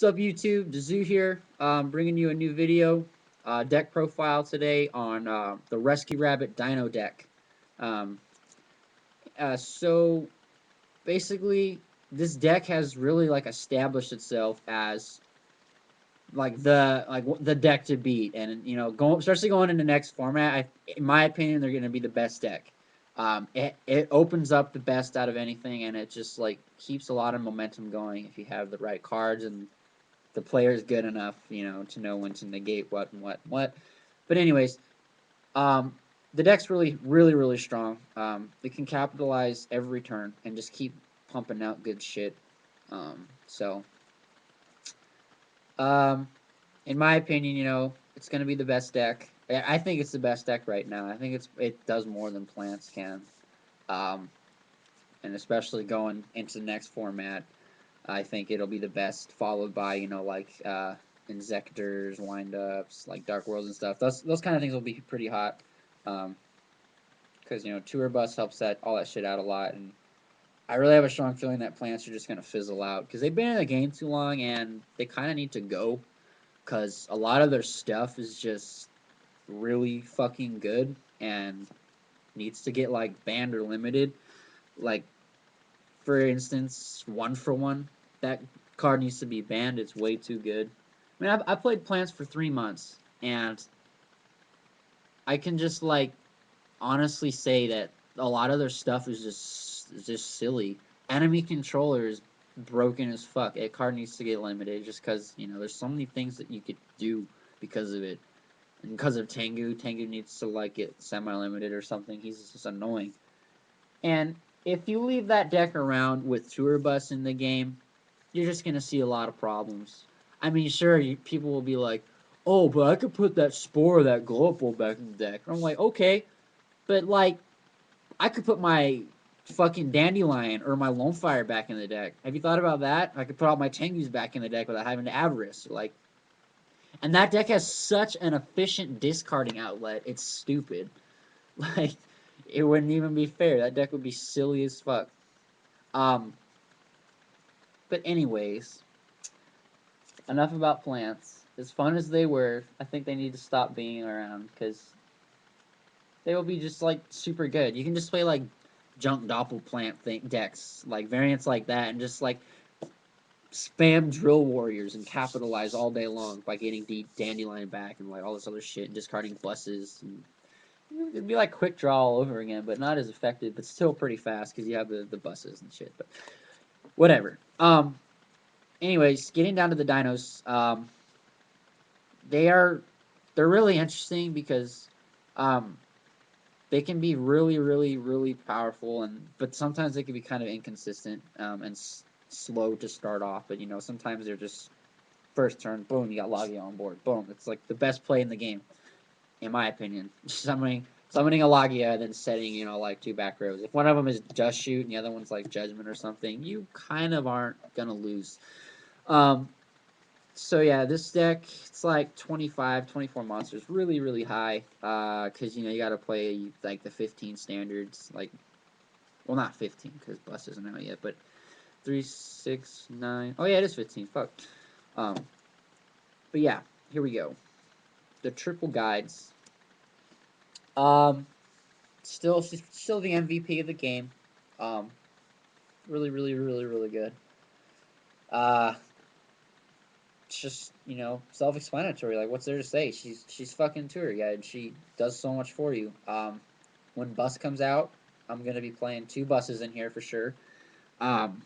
What's up, YouTube? Dazu here, bringing you a new video, deck profile today on the Rescue Rabbit Dino deck. Um, so basically, this deck has really like established itself as the deck to beat, and especially going into next format. In my opinion, they're going to be the best deck. It opens up the best out of anything, and it just like keeps a lot of momentum going if you have the right cards and the player is good enough, to know when to negate what and what. But anyways, um, the deck's really strong. It can capitalize every turn and just keep pumping out good shit. So, um, in my opinion, it's gonna be the best deck. I think it's the best deck right now. I think it does more than plants can. Um, and especially going into the next format, I think it'll be the best, followed by Inzectors, windups, like Dark Worlds and stuff. Those kind of things will be pretty hot, because Tour Bus helps that all that shit out a lot, and I really have a strong feeling that plants are just gonna fizzle out because they've been in the game too long and they kind of need to go because a lot of their stuff is just really fucking good and needs to get like banned or limited. Like, for instance, 1-for-1. That card needs to be banned. It's way too good. I mean, I played Plants for 3 months, and I can just like honestly say that a lot of their stuff is just silly. Enemy controller is broken as fuck. That card needs to get limited just because there's so many things that you could do because of it. And because of Tengu needs to like get semi-limited or something. He's just annoying. And if you leave that deck around with Tour Bus in the game, you're just gonna see a lot of problems. I mean, sure, people will be like, "Oh, but I could put that Spore, that Glow Up Ball back in the deck." I'm like, okay, but like, I could put my fucking Dandelion or my Lone Fire back in the deck. Have you thought about that? I could put all my Tengus back in the deck without having to Avarice. Like, and that deck has such an efficient discarding outlet. It's stupid. Like, it wouldn't even be fair. That deck would be silly as fuck. Um, but anyways, enough about plants. As fun as they were, I think they need to stop being around because they will be just like super good. You can just play like junk doppel plant decks, like variants like that, and just like spam drill warriors and capitalize all day long by getting dandelion back and like all this other shit and discarding buses. And it'd be like quick draw all over again, but not as effective, but still pretty fast because you have the buses and shit. But whatever. Anyways, getting down to the dinos. They are they're really interesting because um, they can be really powerful, and but sometimes they can be kind of inconsistent and slow to start off. But sometimes they're just first turn, boom, you got Logia on board, boom. It's like the best play in the game, in my opinion. Summoning a Logia, then setting like two back rows. If one of them is Just Shoot and the other one's like Judgment or something, you kind of aren't gonna lose. Um, so yeah, this deck, it's like 25, 24 monsters, really high. Cause you gotta play like the 15 standards, like, well, not 15 because Bus isn't out yet, but 3, 6, 9. Oh yeah, it is 15. Fuck. Um, but yeah, here we go. The triple guides. Um, still the MVP of the game. Um, really good. Uh, it's just self-explanatory. Like, what's there to say? She's fucking tour guide. She does so much for you. When Bus comes out, I'm gonna be playing 2 buses in here for sure. Um,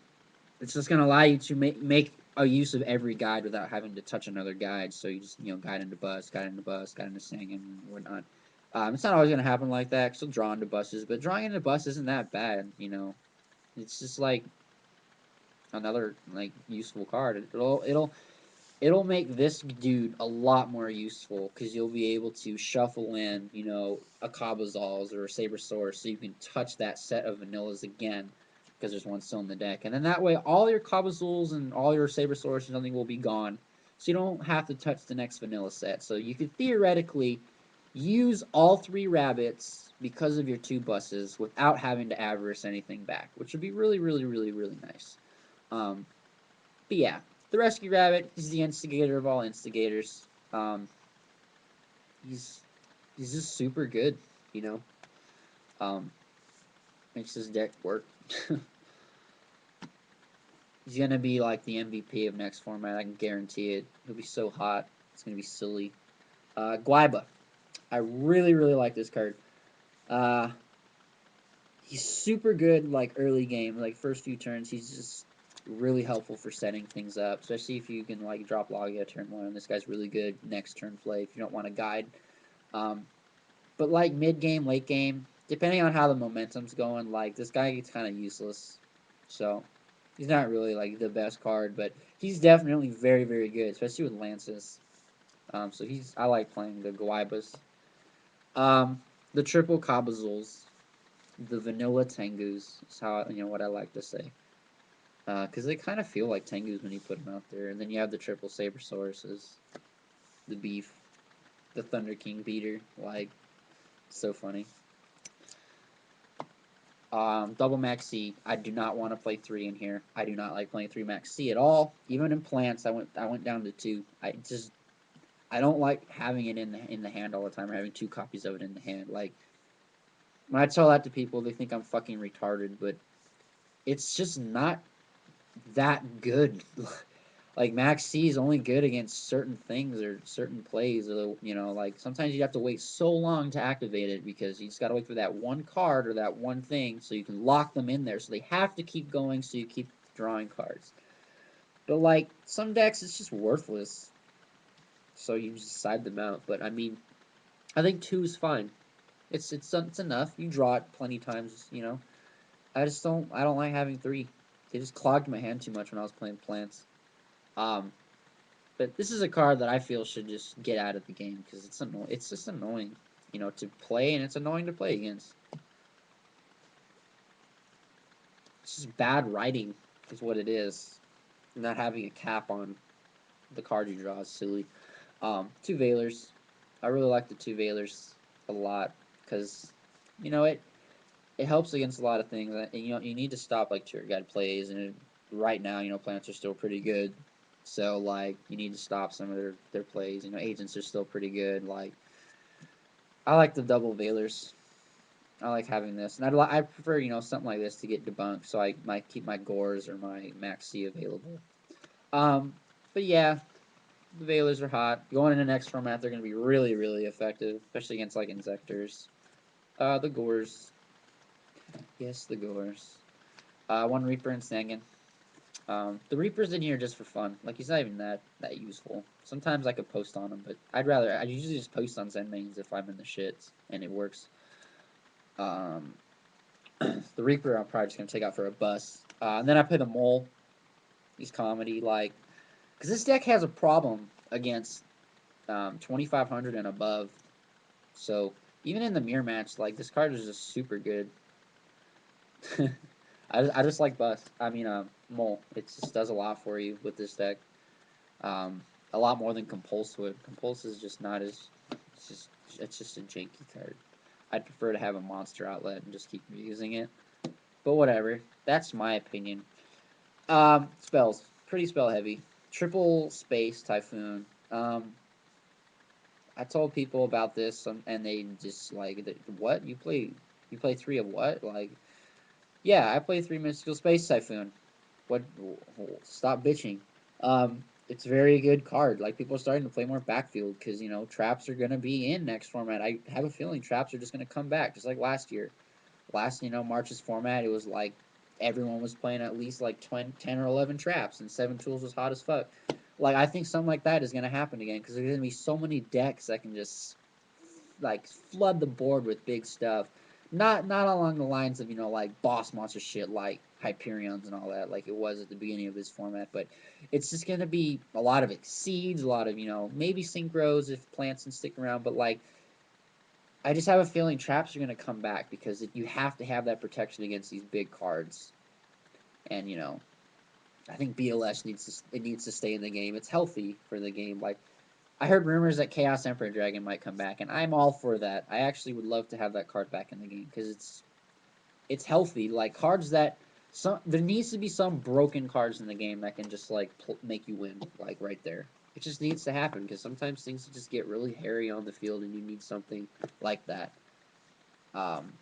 it's just gonna allow you to make a use of every guide without having to touch another guide. So you just guide into Bus, guide into Bus, guide into Singing and whatnot. It's not always gonna happen like that. Still draw into buses, but drawing into Bus isn't that bad. It's just like another like useful card. It'll make this dude a lot more useful because you'll be able to shuffle in, a Kabazals or a Sabersaur so you can touch that set of vanillas again because there's one still in the deck. And then that way, all your Kabazools and all your Sabersaurs and something will be gone. So you don't have to touch the next vanilla set. So you could theoretically use all 3 rabbits because of your 2 buses without having to avarice anything back, which would be really nice. But yeah, The Rescue Rabbit, he's the instigator of all instigators. Um, he's he's just super good, you know. Um, makes his deck work. He's gonna be like the MVP of next format. I can guarantee it. He'll be so hot. It's gonna be silly. Guaiba. I really really like this card. Uh, he's super good like early game, like first few turns. He's just really helpful for setting things up, especially if you can like drop Logia turn one. This guy's really good next turn play if you don't want to guide. Um, but like mid game, late game, depending on how the momentum's going, like this guy gets kind of useless. So he's not really like the best card, but he's definitely very very good, especially with lances. So I like playing the Guaibas. Um, the triple Cabazuls, the vanilla Tengus is how what I like to say. Because they kind of feel like Tengus when you put them out there, and then you have the triple Sabersauruses, the beef, the Thunder King beater, like so funny. Double Max C. I do not want to play 3 in here. I do not like playing 3 Max C at all. Even in plants, I went down to 2. I don't like having it in the hand all the time or having 2 copies of it in the hand. Like when I tell that to people, they think I'm fucking retarded, but it's just not that good. Like Max C is only good against certain things or certain plays, or like sometimes you have to wait so long to activate it because you just got to wait for that one card or that one thing, so you can lock them in there. So they have to keep going, so you keep drawing cards. But like some decks, it's just worthless, so you just side them out. But I mean, I think 2 is fine. It's enough. You draw it plenty times. I don't like having 3. They just clogged my hand too much when I was playing plants. Um, But this is a card that I feel should just get out of the game because it's just annoying, to play, and it's annoying to play against. It's just bad writing, is what it is. Not having a cap on the card you draw is silly. 2 Veilers. I really like the 2 Veilers a lot because, it helps against a lot of things. And, you need to stop like tour guide plays, and right now, plants are still pretty good. So like you need to stop some of their plays. Agents are still pretty good. Like I like the double Veilers. I like having this, and I prefer something like this to get debunked, so I might keep my Gores or my Max C available. Um, but yeah, the Veilers are hot. Going into next format, they're going to be really really effective, especially against like Insectors. The Gores, yes, the Gores. One Reaper and Sangan. The Reaper's in here just for fun. Like he's not even that useful. Sometimes I could post on him, but I usually just post on Zenmains if I'm in the shits and it works. Um, the Reaper I'm probably just gonna take out for a bus. And then I play the Mole. He's comedy, like, because this deck has a problem against 2500 and above. So even in the mirror match, like this card is just super good. I just like bus. I mean, Mole. It just does a lot for you with this deck. Um, a lot more than Compulse would. Compulse is just not as. It's just a janky card. I'd prefer to have a monster outlet and just keep using it. But whatever. That's my opinion. Spells. Pretty spell heavy. Triple space typhoon. I told people about this, and they just like, what you play 3 of what? Like, yeah, I play 3 mystical space typhoon. What? Stop bitching. It's a very good card. Like people are starting to play more backfield because traps are gonna be in next format. I have a feeling traps are just gonna come back, just like last year. March's format, it was like everyone was playing at least like 10 or 11 traps, and 7 tools was hot as fuck. Like I think something like that is gonna happen again because there's gonna be so many decks that can just like flood the board with big stuff. Not along the lines of like boss monster shit like Hyperions and all that like it was at the beginning of this format, but it's just gonna be a lot of exceeds, a lot of maybe synchros if plants can stick around, but like I just have a feeling traps are gonna come back because you have to have that protection against these big cards, and I think BLS needs to stay in the game. It's healthy for the game. Like I heard rumors that Chaos Emperor Dragon might come back, and I'm all for that. I actually would love to have that card back in the game because it's healthy. Like cards that There needs to be some broken cards in the game that can just like make you win, like right there. It just needs to happen because sometimes things just get really hairy on the field, and you need something like that. Um,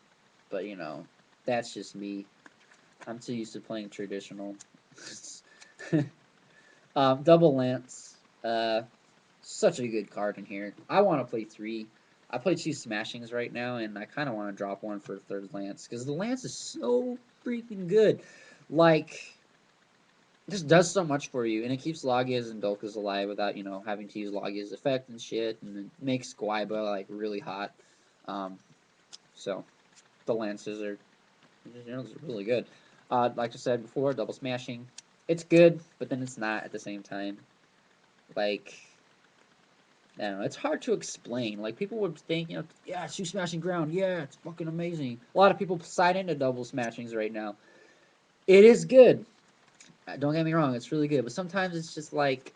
but you know, that's just me. I'm too used to playing traditional. Double Lance. Such a good card in here. I want to play three. I play two Smashings right now, and I kind of want to drop one for a third Lance because the Lance is so freaking good. Like, just does so much for you, and it keeps Lagias and Dolkas alive without, having to use Lagia's effect and shit, and it makes Guaiba, like, really hot. Um, so, the Lances are, really good. Like I said before, double smashing. It's good, but then it's not at the same time. Like, I don't know. It's hard to explain. Like, people would think, yeah, two smashing ground. Yeah, it's fucking amazing. A lot of people side into double smashings right now. It is good. Don't get me wrong, it's really good. But sometimes it's just like,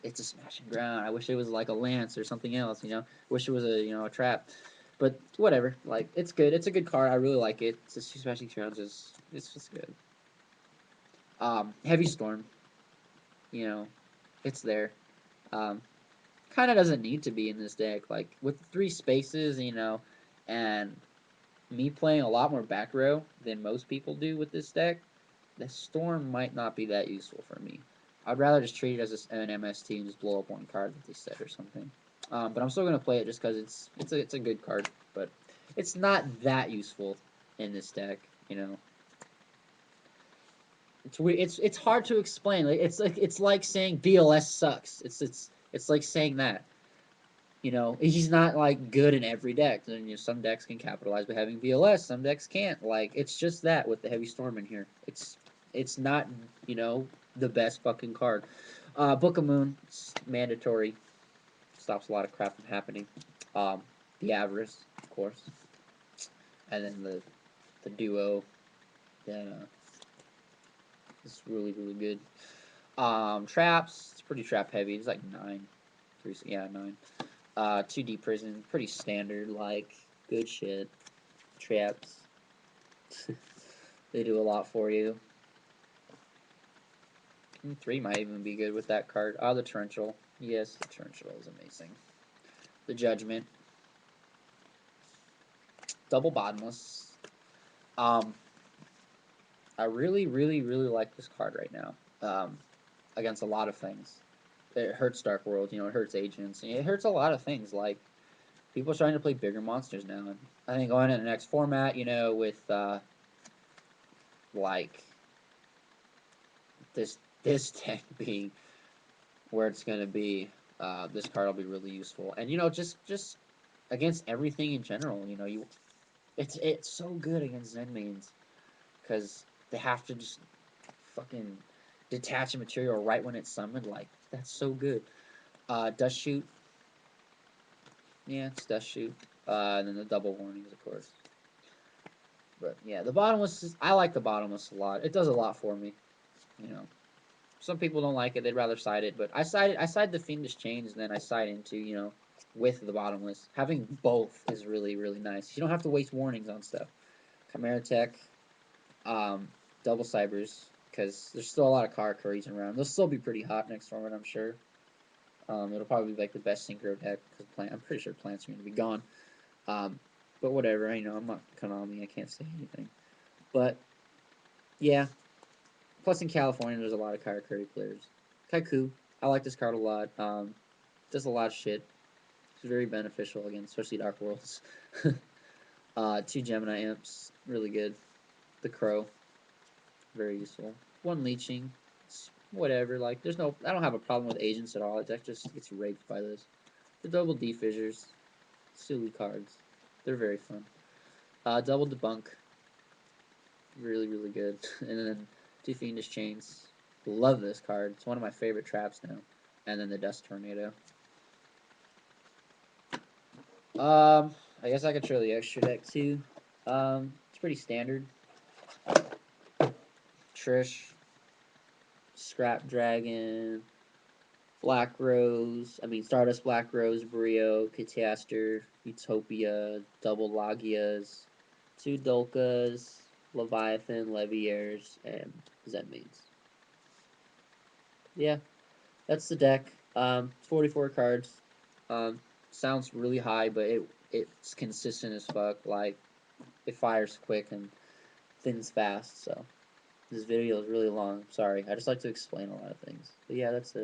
it's a smashing ground. I wish it was like a lance or something else. Wish it was a trap. But whatever. Like, it's good. It's a good card. I really like it. It's just two smashing grounds. It's just good. Heavy storm. You know, it's there. Um, Kind of doesn't need to be in this deck. Like with three spaces, and me playing a lot more back row than most people do with this deck, the storm might not be that useful for me. I'd rather just treat it as an MST and just blow up one card that they set or something. But I'm still gonna play it just because it's a good card, but it's not that useful in this deck. You know, it's hard to explain. It's like saying BLS sucks. It's like saying that. He's not like good in every deck. And some decks can capitalize by having BLS, some decks can't. Like it's just that with the heavy storm in here. It's not the best fucking card. Book of Moon, it's mandatory. Stops a lot of crap from happening. Um, the Avarice, of course, and then the duo that is really really good. Traps, it's pretty trap heavy. It's like 9, 3, yeah 9. 2D prison, pretty standard, like, good shit. Traps, they do a lot for you. 3 might even be good with that card. The Torrential. Yes, the Torrential is amazing. The Judgment. Double Bottomless. Um, I really, really, really like this card right now. Against a lot of things. It hurts Dark World, it hurts Agents. It hurts a lot of things, like, people are starting to play bigger monsters now. And I think going into the next format, with, like, this deck being where it's gonna be, this card will be really useful. And just against everything in general, it's so good against Zen mains because they have to just fucking detach a material right when it's summoned. Like that's so good. Dust shoot, yeah, it's dust shoot. And then the double warnings, of course. But yeah, the bottomless I like the bottomless a lot. It does a lot for me. You know, some people don't like it; they'd rather side it. But I side the fiendish chains, and then I side into with the bottomless. Having both is really really nice. You don't have to waste warnings on stuff. Chimera Tech, um, double cybers, because there's still a lot of car curries around. They'll still be pretty hot next format, I'm sure. It'll probably be like the best synchro deck because I'm pretty sure plants are going to be gone. Um, but whatever, I'm not Konami. I can't say anything. But yeah, plus in California, there's a lot of car curry players. Kaiku, I like this card a lot. Does a lot of shit. It's very beneficial against, especially Dark Worlds. Two Gemini Imps, really good. The Crow, very useful. One Leeching, whatever. Like, I don't have a problem with agents at all. It just gets raped by this. The double D fissures, silly cards. They're very fun. Double debunk, really really good. And then two fiendish chains. Love this card. It's one of my favorite traps now. And then the dust tornado. I guess I could show the extra deck too. It's pretty standard. Trish, Scrap Dragon, Black Rose, Stardust Black Rose, Brio, Cataster, Utopia, Double Logias, two Dolkas, Leviathan, Leviers, and Zenmaines. Yeah, that's the deck. 44 cards. Sounds really high, but it's consistent as fuck. Like, it fires quick and thins fast. So this video is really long. Sorry, I just like to explain a lot of things. But yeah, that's it.